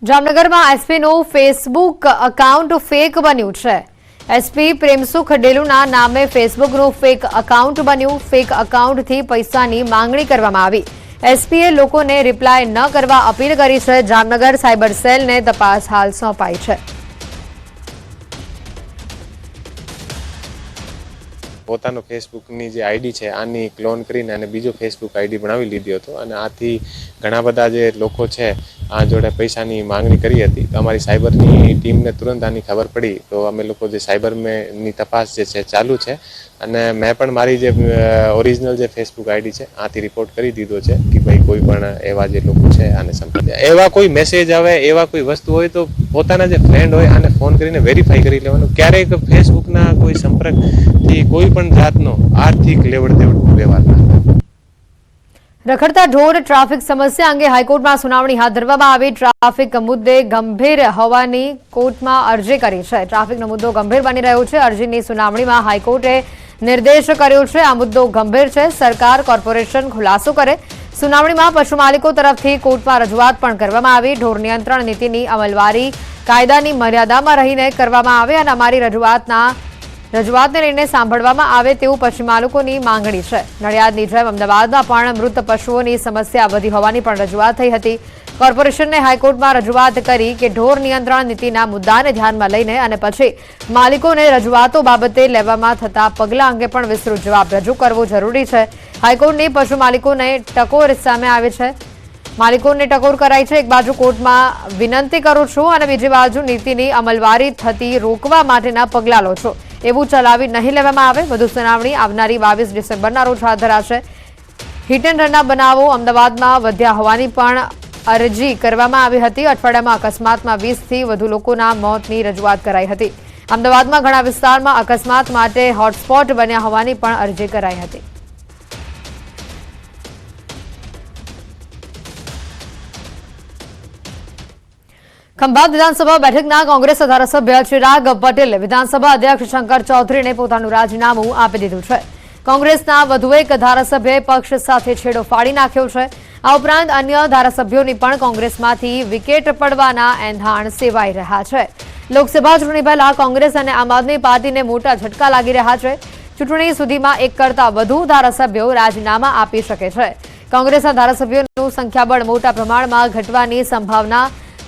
જામનગરમાં એસપીનું Facebook account fake બન્યું છે। એસપી પ્રેમસુખ ડેલુના નામે ફેસબુકનું ફેક એકાઉન્ટ બન્યું। ફેક એકાઉન્ટથી પૈસાની માંગણી કરવામાં આવી। એસપીએ લોકોને રિપ્લાય ન કરવા અપીલ કરી છે। જામનગર સાયબર સેલને તપાસ હાલ સોંપાઈ છે। પોતાનો ફેસબુકની જે આઈડી છે આની ક્લોન કરીને અને બીજો ફેસબુક આઈડી બનાવી લીધો હતો અને આથી ઘણા બધા જે લોકો છે આ જોડે પૈસાની માંગણી કરી હતી। તો અમારી સાયબરની ટીમને તુરંત આની ખબર પડી તો અમે લોકો જે સાયબરની તપાસ જે છે ચાલુ છે અને મેં પણ મારી જે ઓરિજિનલ જે ફેસબુક આઈડી છે આથી રિપોર્ટ કરી દીધો છે કે ભાઈ કોઈ પણ એવા જે લોકો છે આને સંપર્ક એવા કોઈ મેસેજ આવે એવા કોઈ વસ્તુ હોય તો પોતાના જે ફ્રેન્ડ હોય આને ફોન કરીને વેરીફાઈ કરી લેવાનું। ક્યારેક ફેસબુકના કોઈ સંપર્કથી કોઈ પણ જાતનો આર્થિક લેવડ દેવડ વ્યવહાર ના થાય। રખડતા ઢોર ટ્રાફિક સમસ્યા અંગે હાઈકોર્ટમાં સુનાવણી હાથ ધરવામાં આવી। ટ્રાફિક મુદ્દે ગંભીર હોવાની કોર્ટમાં અરજી કરી છે। ટ્રાફિકનો મુદ્દો ગંભીર બની રહ્યો છે। અરજીની સુનાવણીમાં હાઈકોર્ટે નિર્દેશ કર્યો છે આ મુદ્દો ગંભીર છે, સરકાર કોર્પોરેશન ખુલાસો કરે। સુનાવણીમાં પશુ માલિકો તરફથી કોર્ટમાં રજૂઆત પણ કરવામાં આવી। ઢોર નિયંત્રણ નીતિની અમલવારી કાયદાની મર્યાદામાં રહીને કરવામાં આવે અને અમારી રજૂઆતને લઈને સાંભળવામાં આવે તેવું પશુ માલિકોની માંગણી છે। નડિયાદની જેમ અમદાવાદમાં પણ મૃત પશુઓની સમસ્યા વધી હોવાની પણ રજૂઆત થઈ હતી। કોર્પોરેશનને હાઈકોર્ટમાં રજૂઆત કરી કે ઢોર નિયંત્રણ નીતિના મુદ્દાને ધ્યાનમાં લઈને અને પછી માલિકોને રજૂઆતો બાબતે લેવામાં થતા પગલાં અંગે પણ વિસ્તૃત જવાબ રજૂ કરવો જરૂરી છે। હાઈકોર્ટની પશુ માલિકોને ટકોર સામે આવી છે। માલિકોને ટકોર કરાઈ છે। એક બાજુ કોર્ટમાં વિનંતી કરું છું અને બીજી બાજુ નીતિની અમલવારી થતી રોકવા માટેના પગલાં લો છો એવું ચલાવી નહીં લેવામાં આવે। વધુ સુનાવણી આવનારી 22 ડિસેમ્બરના રોજ હાથ ધરાશે। હિટ એન્ડ રનના બનાવો અમદાવાદમાં વધ્યા હોવાની પણ અરજી કરવામાં આવી હતી। અઠવાડિયામાં અકસ્માતમાં 20થી વધુ લોકોના મોતની રજૂઆત કરાઈ હતી। અમદાવાદમાં ઘણા વિસ્તારમાં અકસ્માત માટે હોટસ્પોટ બન્યા હોવાની પણ અરજી કરાઈ હતી। ખંભાત વિધાનસભા બેઠકના કોંગ્રેસ ધારાસભ્ય ચિરાગ પટેલે વિધાનસભા અધ્યક્ષ શંકર ચૌધરીને પોતાનું રાજીનામું આપી દીધું છે। કોંગ્રેસના વધુ એક ધારાસભ્યએ પક્ષ સાથે છેડો ફાડી નાખ્યો છે। આ ઉપરાંત અન્ય ધારાસભ્યોની પણ કોંગ્રેસમાંથી વિકેટ પડવાના એંધાણ સેવાઈ રહ્યા છે। લોકસભા ચૂંટણી પહેલા કોંગ્રેસ અને આમ આદમી પાર્ટીને મોટા ઝટકા લાગી રહ્યા છે। ચૂંટણી સુધીમાં એક કરતાં વધુ ધારાસભ્યો રાજીનામા આપી શકે છે। કોંગ્રેસના ધારાસભ્યોનું સંખ્યાબળ મોટા પ્રમાણમાં ઘટવાની સંભાવના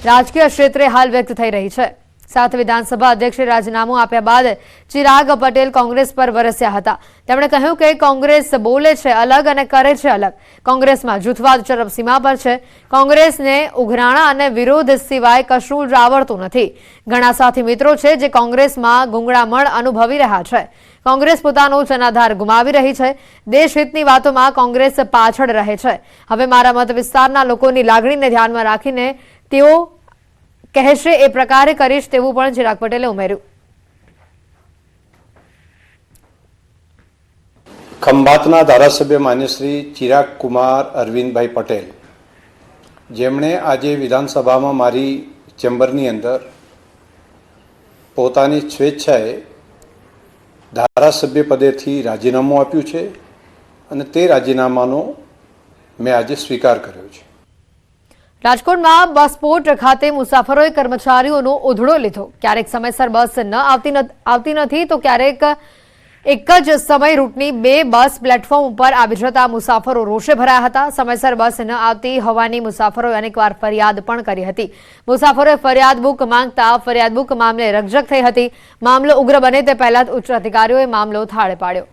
રાજકીય ક્ષેત્રે હાલ વ્યક્ત થઈ રહી છે। સાત વિધાનસભા અધ્યક્ષે રાજીનામું આપ્યા બાદ ચિરાગ પટેલ કોંગ્રેસ પર વરસ્યા હતા। તેમણે કહ્યું કે કોંગ્રેસ બોલે છે અલગ અને કરે છે અલગ। કોંગ્રેસમાં જૂથવાદ ચરમસીમા પર છે। કોંગ્રેસને ઉઘરાણા અને વિરોધ સિવાય કશું જ આવડતું નથી। ઘણા સાથી મિત્રો છે જે કોંગ્રેસમાં ગૂંગળામણ અનુભવી રહ્યા છે। કોંગ્રેસ પોતાનો જનાધાર ગુમાવી રહી છે। દેશહિતની વાતોમાં કોંગ્રેસ પાછળ રહે છે। હવે મારા મત વિસ્તારના લોકોની લાગણીને ધ્યાનમાં રાખીને તેઓ કહેશે એ પ્રકારે કરીશ તેવું પણ ચિરાગ પટેલે ઉમેર્યું। ખંભાતના ધારાસભ્ય માન્ય શ્રી ચિરાગ કુમાર અરવિંદભાઈ પટેલ જેમણે આજે વિધાનસભામાં મારી ચેમ્બરની અંદર પોતાની સ્વેચ્છાએ ધારાસભ્ય પદેથી રાજીનામું આપ્યું છે અને તે રાજીનામાનો મેં આજે સ્વીકાર કર્યો છે। રાજકોટમાં બસપોર્ટ ખાતે મુસાફરોએ કર્મચારીઓનો ઉધડો લીધો। ક્યારેક સમયસર બસ આવતી નથી તો ક્યારેક એક જ સમય રૂટની 2 બસ પ્લેટફોર્મ ઉપર આવી જતા મુસાફરો રોષે ભરાયા હતા। સમયસર બસ ન આવતી હોવાની મુસાફરોએ અનેકવાર ફરિયાદ પણ કરી હતી। મુસાફરોએ ફરિયાદ બુક માંગતા ફરિયાદ બુક મામલે રકઝક થઈ હતી। મામલો ઉગ્ર બને તે પહેલા જ ઉચ્ચ અધિકારીઓએ મામલો થાળે પાડ્યો।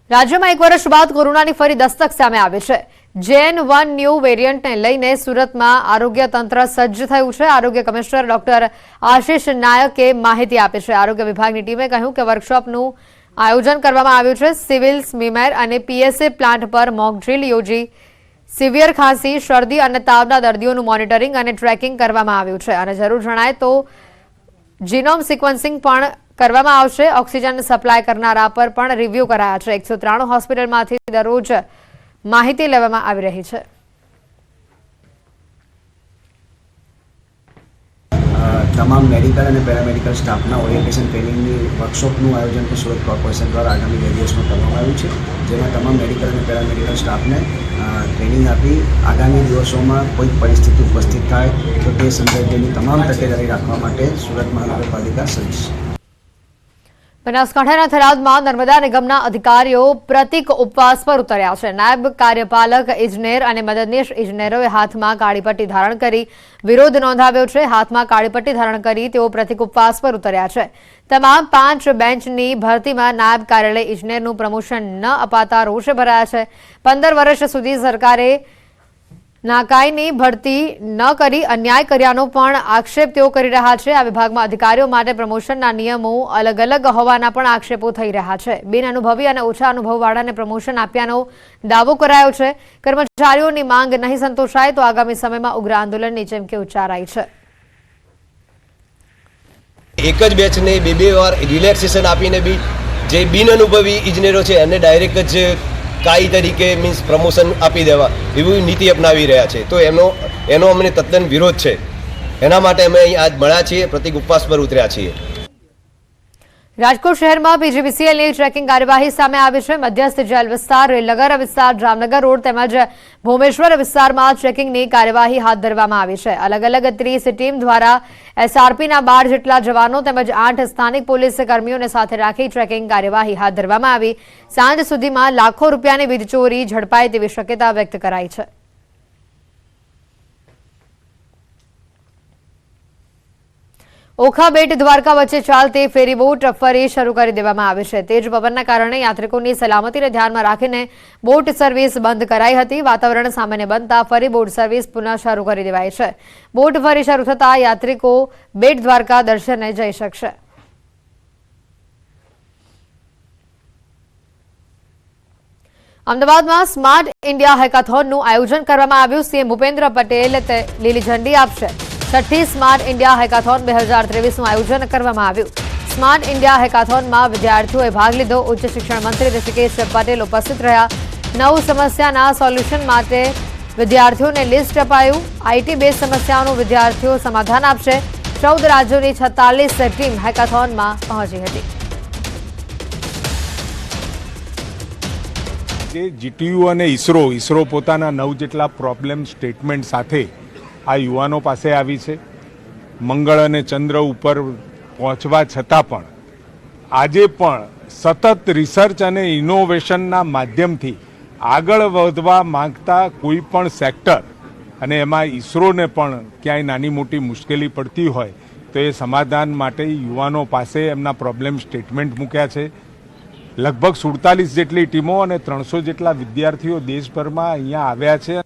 રાજ્યમાં એક વર્ષ બાદ કોરોનાની ફરી દસ્તક સામે આવી છે। જેન 1 ન્યૂ વેરિયન્ટને લઈને સુરતમાં આરોગ્ય તંત્ર સજ્જ થયું છે। આરોગ્ય કમિશનર ડોક્ટર આશિષ નાયકે માહિતી આપી છે। આરોગ્ય વિભાગની ટીમે કહ્યું કે વર્કશોપનું આયોજન કરવામાં આવ્યું છે। સિવિલ સ્મીમેર અને પીએસએ પ્લાન્ટ પર મોક ડ્રીલ યોજી સિવિયર ખાંસી, શરદી અને તાવના દર્દીઓનું મોનિટરિંગ અને ટ્રેકિંગ કરવામાં આવ્યું છે અને જરૂર જણાય તો જીનોમ સિક્વન્સિંગ પણ કરવામાં આવશે। ઓક્સિજન સપ્લાય કરનારા પર પણ રિવ્યૂ કરાયા છે। 193 હોસ્પિટલમાંથી દરરોજ માહિતી લેવામાં આવી રહી છે। તમામ મેડિકલ અને પેરામેડિકલ સ્ટાફના ઓરિએન્ટેશન ટ્રેનિંગની વર્કશોપનું આયોજન પણ સુરત કોર્પોરેશન દ્વારા આગામી 2 દિવસમાં કરવામાં આવ્યું છે, જેમાં તમામ મેડિકલ અને પેરામેડિકલ સ્ટાફને ટ્રેનિંગ આપી આગામી દિવસોમાં કોઈ પરિસ્થિતિ ઉપસ્થિત થાય તો તે સંદર્ભેની તમામ તકેદારી રાખવા માટે સુરત મહાનગરપાલિકા સજ્જ છે. બનાસકાંઠાના થરાદમાં નર્મદા નિગમના અધિકારીઓ પ્રતિક ઉપવાસ પર ઉતર્યા છે. નાયબ કાર્યપાલક ઇજનેર અને મદદનીશ ઇજનેરોએ હાથમાં કાળી પટ્ટી ધારણ કરી વિરોધ નોંધાવ્યો છે. હાથમાં કાળી પટ્ટી ધારણ કરી તેઓ પ્રતિક ઉપવાસ પર ઉતર્યા છે. તમામ 5 બેન્ચની ભરતીમાં નાયબ કાર્યાલય ઇજનેરનું પ્રમોશન ન અપાતા રોષે ભરાયા છે. 15 વર્ષ સુધી સરકારે નાકાઈની ભરતી ન કરી અન્યાય કર્યાનો પણ આક્ષેપ તેઓ કરી રહ્યા છે. આ વિભાગમાં અધિકારીઓ માટે પ્રમોશનના નિયમો અલગ અલગ હોવાના પણ આક્ષેપો થઈ રહ્યા છે. બિનઅનુભવી અને ઓછા અનુભવવાળાને પ્રમોશન આપ્યાનો દાવો કરાયો છે. કર્મચારીઓની માંગ નહીં સંતોષાય તો આગામી સમયમાં ઉગ્ર આંદોલનની ચીમકી ઉચ્ચારાઈ છે. એક જ બેચને 2 વાર રિલેક્સેશન આપીને બી જે બિનઅનુભવી ઇજનેરો છે એને ડાયરેક્ટ જ કાઈ તરીકે મીન્સ પ્રમોશન આપી દેવા એવી નીતિ અપનાવી રહ્યા છે. તો એનો અમને તદ્દન વિરોધ છે. એના માટે અમે અહીં આજ મળ્યા છીએ, પ્રતિક ઉપવાસ પર ઉતર્યા છીએ. રાજકોટ શહેરમાં પીજીવીસીએલની ટ્રેકિંગ કાર્યવાહી સામે આવી છે. મધ્યસ્થ જેલ વિસ્તાર, રેલનગર વિસ્તાર, જામનગર રોડ તેમજ ભોમેશ્વર વિસ્તારમાં ટ્રેકિંગની કાર્યવાહી હાથ ધરવામાં આવી છે. અલગ અલગ 30 ટીમ દ્વારા એસઆરપીના 12 જેટલા જવાનો તેમજ 8 સ્થાનિક પોલીસ કર્મીઓને સાથે રાખી ટ્રેકિંગ કાર્યવાહી હાથ ધરવામાં આવી. સાંજ સુધીમાં લાખો રૂપિયાની વીજ ચોરી ઝડપાય તેવી શક્યતા વ્યક્ત કરાઈ છે. ઓખા બેટ દ્વારકા વચ્ચે ચાલતી ફેરીબોટ ફરી શરૂ કરી દેવામાં આવી છે. તેજ પવનના કારણે યાત્રિકોની સલામતીને ધ્યાનમાં રાખીને બોટ સર્વિસ બંધ કરાઈ હતી. વાતાવરણ સામાન્ય બનતા ફરી બોટ સર્વિસ પુનઃ શરૂ કરી દેવાઈ છે. બોટ ફરી શરૂ થતા યાત્રિકો બેટ દ્વારકા દર્શને જઈ શકશે. અમદાવાદમાં સ્માર્ટ ઇન્ડિયા હેકાથોનનું આયોજન કરવામાં આવ્યું. સીએમ ભૂપેન્દ્ર પટેલ લીલી ઝંડી આપશે. 6ઠ્ઠી સ્માર્ટ ઇન્ડિયા હેકાથોન 2023નું આયોજન કરવામાં આવ્યું. સ્માર્ટ ઇન્ડિયા હેકાથોનમાં વિદ્યાર્થીઓએ ભાગ લીધો. ઉચ્ચ શિક્ષણ મંત્રી ઋષિકેશ પટેલ ઉપસ્થિત રહ્યા. 9 સમસ્યાના સોલ્યુશન માટે વિદ્યાર્થીઓને લિસ્ટ અપાયું. આઈટી બેઝ સમસ્યાઓનું વિદ્યાર્થીઓ સમાધાન આપશે. 14 રાજ્યોની 46 ટીમ હેકાથોનમાં પહોંચી હતી. જીટીયુ અને ઇસરો પોતાના 9 જેટલા પ્રોબ્લેમ સ્ટેટમેન્ટ સાથે આ યુવાનો પાસે આવી છે. મંગળ અને ચંદ્ર ઉપર પહોંચવા છતાં પણ આજે પણ સતત રિસર્ચ અને ઇનોવેશનના માધ્યમથી આગળ વધવા માંગતા કોઈ પણ સેક્ટર અને એમાં ઇસરોને પણ ક્યાંય નાની મોટી મુશ્કેલી પડતી હોય તો એ સમાધાન માટે યુવાનો પાસે એમના પ્રોબ્લેમ સ્ટેટમેન્ટ મૂક્યા છે. લગભગ 47 જેટલી ટીમો અને 300 જેટલા વિદ્યાર્થીઓ દેશભરમાં અહીંયા આવ્યા છે.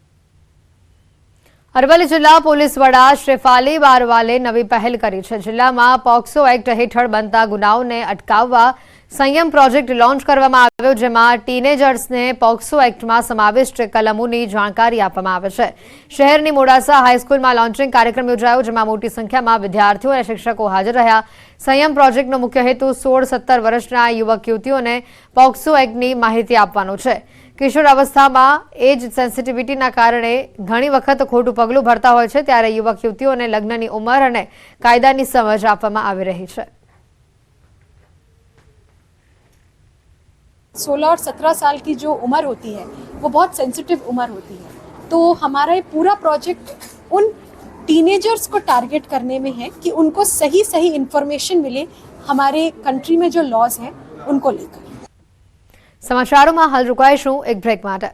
અરવલ્લી જિલ્લા પોલીસ વડા શ્રેફાલી બારવાલે નવી પહેલ કરી છે. જિલ્લામાં પોક્સો એક્ટ હેઠળ બનતા ગુનાઓને અટકાવવા સંયમ પ્રોજેક્ટ લોન્ચ કરવામાં આવ્યો, જેમાં ટીનેજર્સને પોક્સો એક્ટમાં સમાવિષ્ટ કલમોની જાણકારી આપવામાં આવે છે. શહેરની મોડાસા હાઈસ્કૂલમાં લોન્ચિંગ કાર્યક્રમ યોજાયો, જેમાં મોટી સંખ્યામાં વિદ્યાર્થીઓ અને શિક્ષકો હાજર રહ્યા. સંયમ પ્રોજેક્ટનો મુખ્ય હેતુ 16-17 વર્ષના યુવક યુવતીઓને પોક્સો એક્ટની માહિતી આપવાનો છે. કિશોર અવસ્થામાં એજ સેન્સિટિવિટીના કારણે ઘણી વખત ખોટું પગલું ભરતા હોય છે, ત્યારે યુવક યુવતીઓને લગ્નની ઉંમર અને કાયદાની સમજ આપવામાં આવી રહી છે. 16 और 17 साल की जो उम्र होती है वो बहुत सेंसिटिव उम्र होती है, तो हमारा ये पूरा प्रोजेक्ट उन टीनेजर्स को टारगेट करने में है कि उनको सही सही इन्फॉर्मेशन मिले हमारे कंट्री में जो लॉज हैं उनको लेकर. समाचारों में हाल रुकाईशुं एक ब्रेक માટે.